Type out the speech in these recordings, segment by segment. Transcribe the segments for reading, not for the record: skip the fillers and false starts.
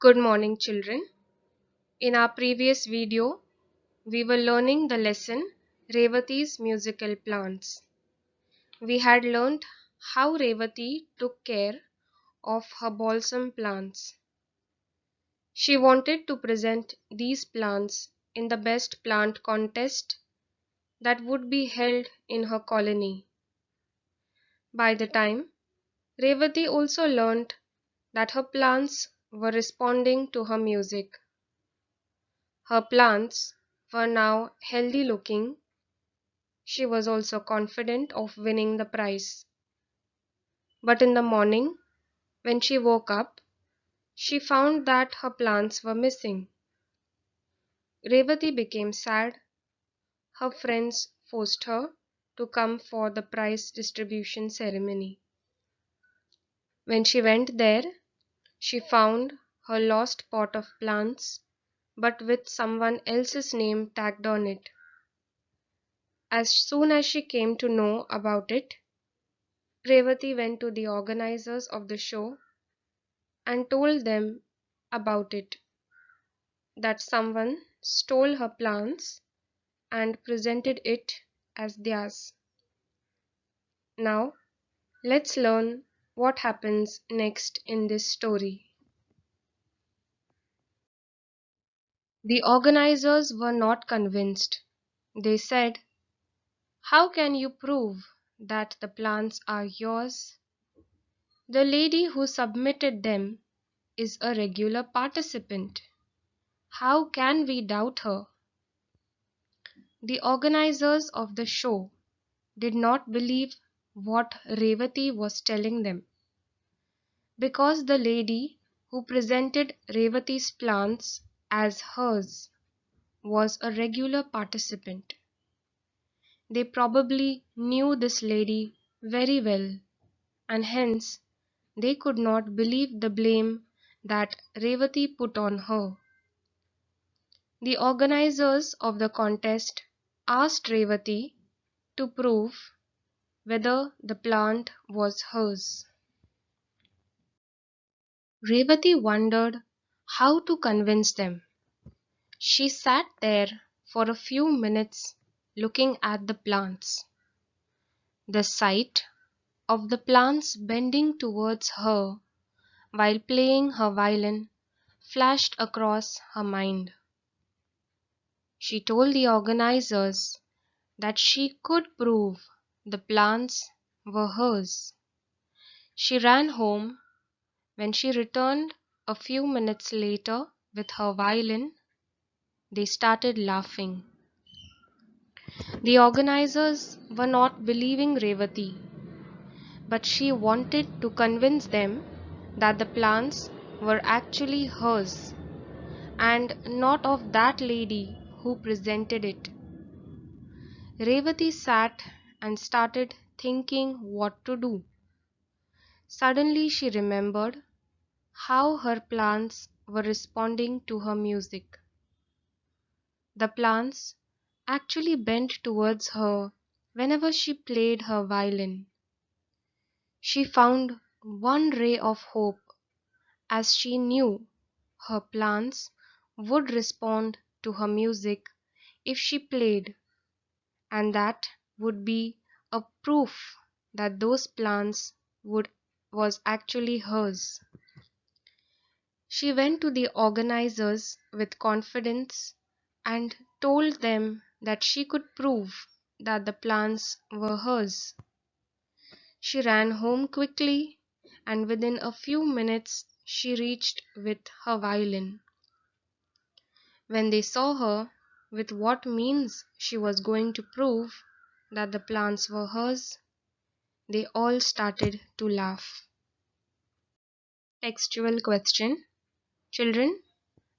Good morning, children. In our previous video, we were learning the lesson Revathi's musical plants. We had learned how Revathi took care of her balsam plants. She wanted to present these plants in the best plant contest that would be held in her colony. By the time, Revathi also learnt that her plants were responding to her music. Her plants were now healthy looking. She was also confident of winning the prize. But in the morning, when she woke up, she found that her plants were missing. Revathi became sad. Her friends forced her to come for the prize distribution ceremony. When she went there, she found her lost pot of plants, but with someone else's name tagged on it. As soon as she came to know about it, Revathi went to the organizers of the show and told them about it, that someone stole her plants and presented it as theirs. Now, let's learn what happens next in this story. The organizers were not convinced. They said, "How can you prove that the plants are yours? The lady who submitted them is a regular participant. How can we doubt her?" The organizers of the show did not believe what Revathi was telling them, because the lady who presented Revathi's plants as hers was a regular participant. They probably knew this lady very well, and hence they could not believe the blame that Revathi put on her. The organizers of the contest asked Revathi to prove whether the plant was hers. Revathi wondered how to convince them. She sat there for a few minutes looking at the plants. The sight of the plants bending towards her while playing her violin flashed across her mind. She told the organizers that she could prove the plants were hers. She ran home. When she returned a few minutes later with her violin, they started laughing. The organizers were not believing Revathi, but she wanted to convince them that the plants were actually hers and not of that lady who presented it. Revathi sat and started thinking what to do. Suddenly she remembered how her plants were responding to her music. The plants actually bent towards her whenever she played her violin. She found one ray of hope, as she knew her plants would respond to her music if she played, and that would be a proof that those plants was actually hers. She went to the organizers with confidence and told them that she could prove that the plants were hers. She ran home quickly, and within a few minutes she reached with her violin. When they saw her with what means she was going to prove that the plants were hers, they all started to laugh. Textual question. Children,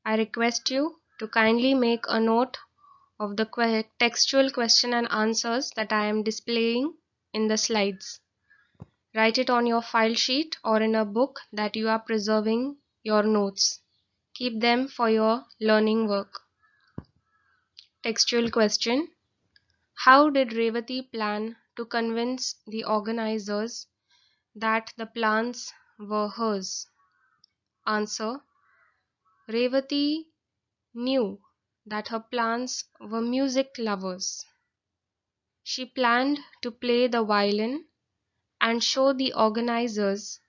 I request you to kindly make a note of the textual question and answers that I am displaying in the slides. Write it on your file sheet or in a book that you are preserving your notes. Keep them for your learning work. Textual question. How did Revathi plan to convince the organizers that the plants were hers? Answer. Revathi knew that her plants were music lovers. She planned to play the violin and show the organizers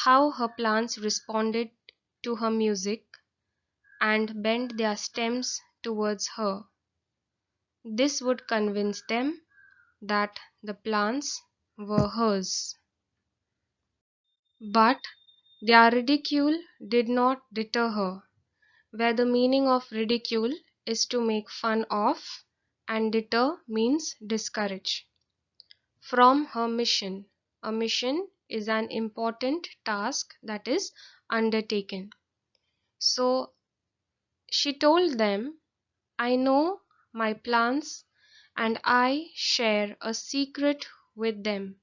how her plants responded to her music and bent their stems towards her. This would convince them that the plants were hers. But their ridicule did not deter her, where the meaning of ridicule is to make fun of and deter means discourage. From her mission. A mission is an important task that is undertaken. So she told them, I know my plants and I share a secret with them.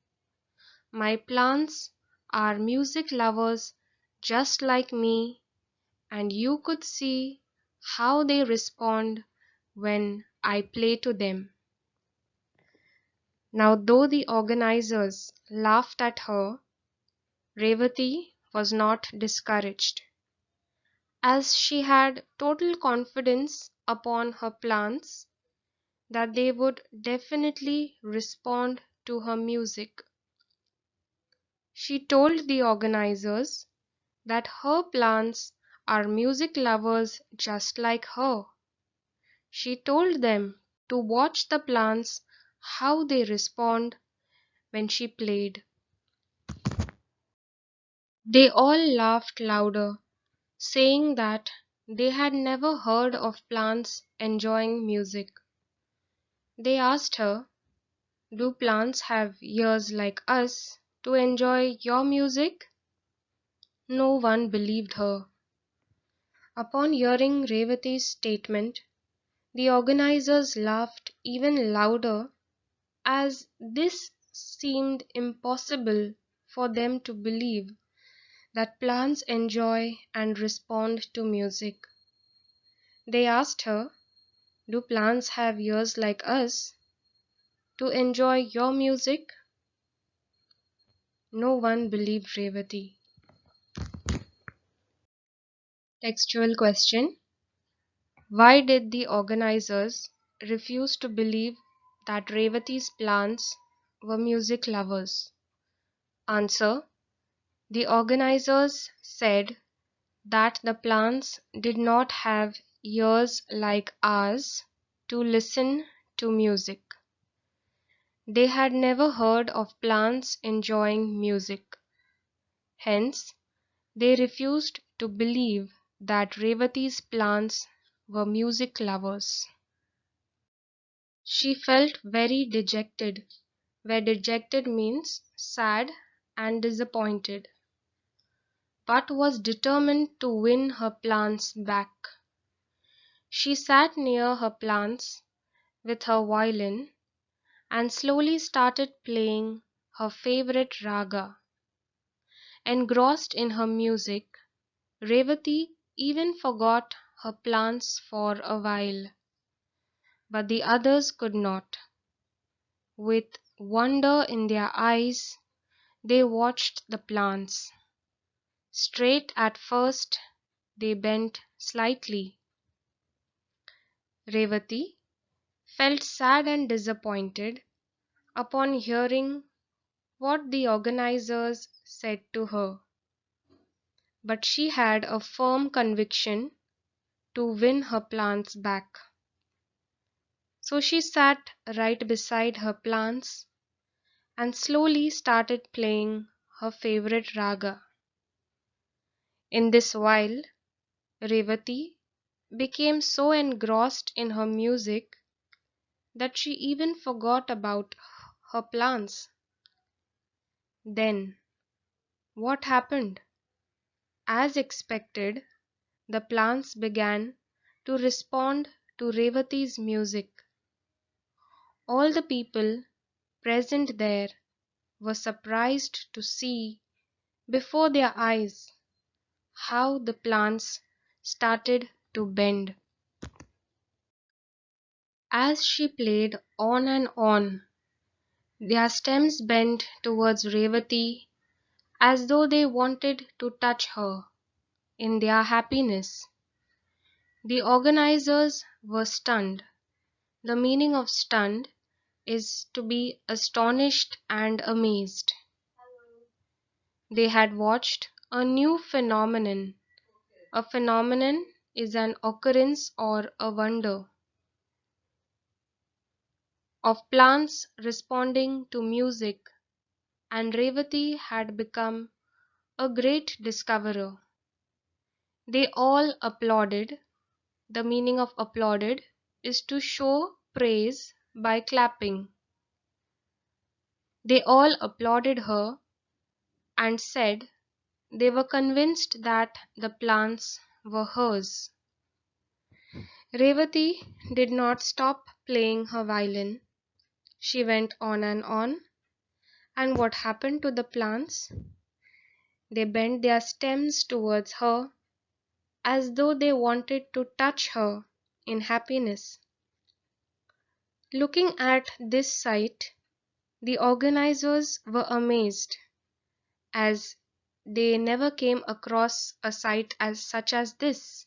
My plants are music lovers just like me, and you could see how they respond when I play to them. Now, though the organizers laughed at her, Revathi was not discouraged, as she had total confidence upon her plants that they would definitely respond to her music. She told the organizers that her plants are music lovers just like her. She told them to watch the plants how they respond when she played. They all laughed louder, saying that they had never heard of plants enjoying music. They asked her, do plants have ears like us to enjoy your music? No one believed her. Upon hearing Revathi's statement, the organizers laughed even louder, as this seemed impossible for them to believe that plants enjoy and respond to music. They asked her, do plants have ears like us to enjoy your music? No one believed Revathi. Textual question. Why did the organizers refuse to believe that Revathi's plants were music lovers? Answer. The organizers said that the plants did not have ears like ours to listen to music. They had never heard of plants enjoying music. Hence, they refused to believe that Revathi's plants were music lovers. She felt very dejected, where dejected means sad and disappointed, but was determined to win her plants back. She sat near her plants with her violin and slowly started playing her favorite raga. Engrossed in her music, Revathi even forgot her plants for a while, but the others could not. With wonder in their eyes, they watched the plants. Straight at first, they bent slightly. Revathi felt sad and disappointed upon hearing what the organizers said to her, but she had a firm conviction to win her plants back. So she sat right beside her plants and slowly started playing her favorite raga. In this while, Revathi became so engrossed in her music that she even forgot about her plants. Then, what happened? As expected, the plants began to respond to Revathi's music. All the people present there were surprised to see before their eyes how the plants started to bend. As she played on and on, their stems bent towards Revathi as though they wanted to touch her in their happiness. The organizers were stunned. The meaning of stunned is to be astonished and amazed. They had watched a new phenomenon. A phenomenon is an occurrence or a wonder of plants responding to music, and Revathi had become a great discoverer. They all applauded. The meaning of applauded is to show praise by clapping. They all applauded her and said they were convinced that the plants were hers. Revathi did not stop playing her violin. She went on and on. And what happened to the plants? They bent their stems towards her as though they wanted to touch her in happiness. Looking at this sight, the organizers were amazed, as they never came across a sight as such as this.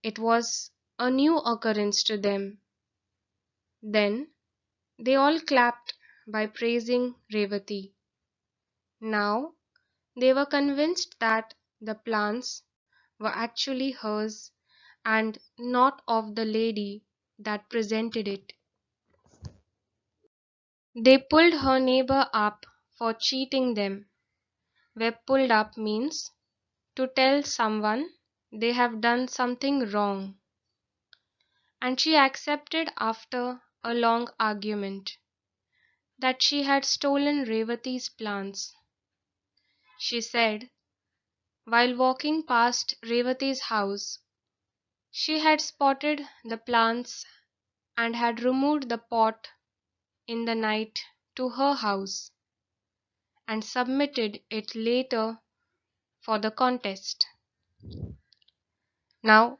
It was a new occurrence to them. Then they all clapped by praising Revathi. Now they were convinced that the plants were actually hers and not of the lady that presented it. They pulled her neighbor up for cheating them, where pulled up means to tell someone they have done something wrong, and she accepted after a long argument that she had stolen Revathi's plants. She said, while walking past Revathi's house, she had spotted the plants and had removed the pot in the night to her house and submitted it later for the contest. Now,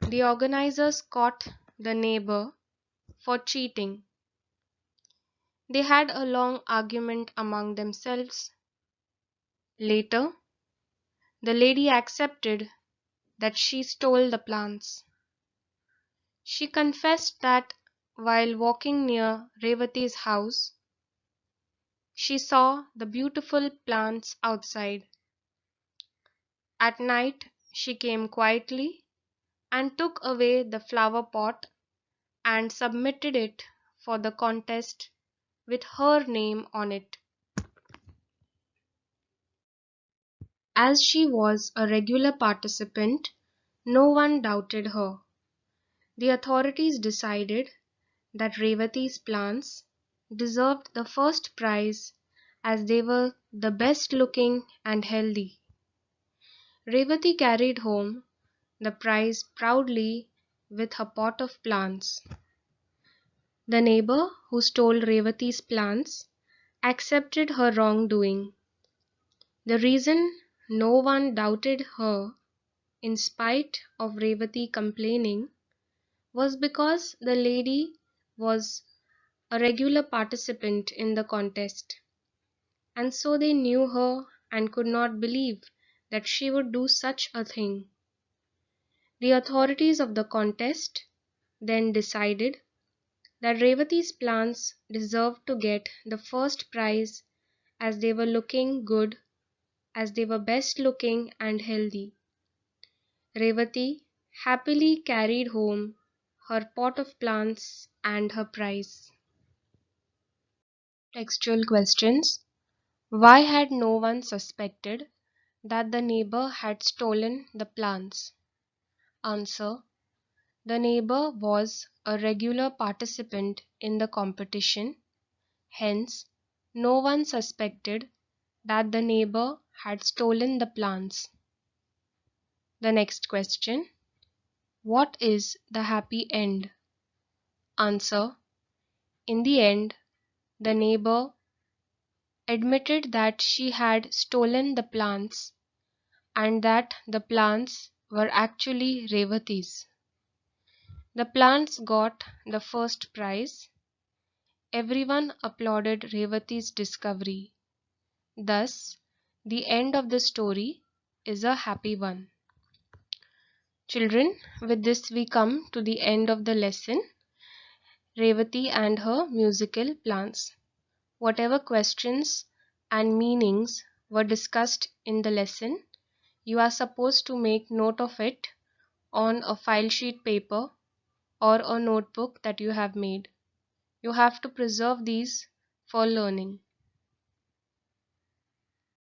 the organizers caught the neighbor for cheating. They had a long argument among themselves. Later, the lady accepted that she stole the plants. She confessed that while walking near Revathi's house, she saw the beautiful plants outside. At night, she came quietly and took away the flower pot and submitted it for the contest with her name on it. As she was a regular participant, no one doubted her. The authorities decided that Revathi's plants deserved the first prize as they were the best looking and healthy. Revathi carried home the prize proudly with her pot of plants. The neighbor who stole Revathi's plants accepted her wrongdoing. The reason no one doubted her, in spite of Revathi complaining, was because the lady was a regular participant in the contest, and so they knew her and could not believe that she would do such a thing. The authorities of the contest then decided that Revathi's plants deserved to get the first prize as they were looking good, as they were best looking and healthy. Revathi happily carried home her pot of plants and her prize. Textual questions. Why had no one suspected that the neighbor had stolen the plants? Answer. The neighbor was a regular participant in the competition, hence, no one suspected that the neighbor had stolen the plants. The next question. What is the happy end? Answer. In the end, the neighbor admitted that she had stolen the plants and that the plants were actually Revathi's. The plants got the first prize. Everyone applauded Revathi's discovery. Thus, the end of the story is a happy one. Children, with this we come to the end of the lesson, Revathi and her musical plants. Whatever questions and meanings were discussed in the lesson, you are supposed to make note of it on a file sheet paper or a notebook that you have made. You have to preserve these for learning.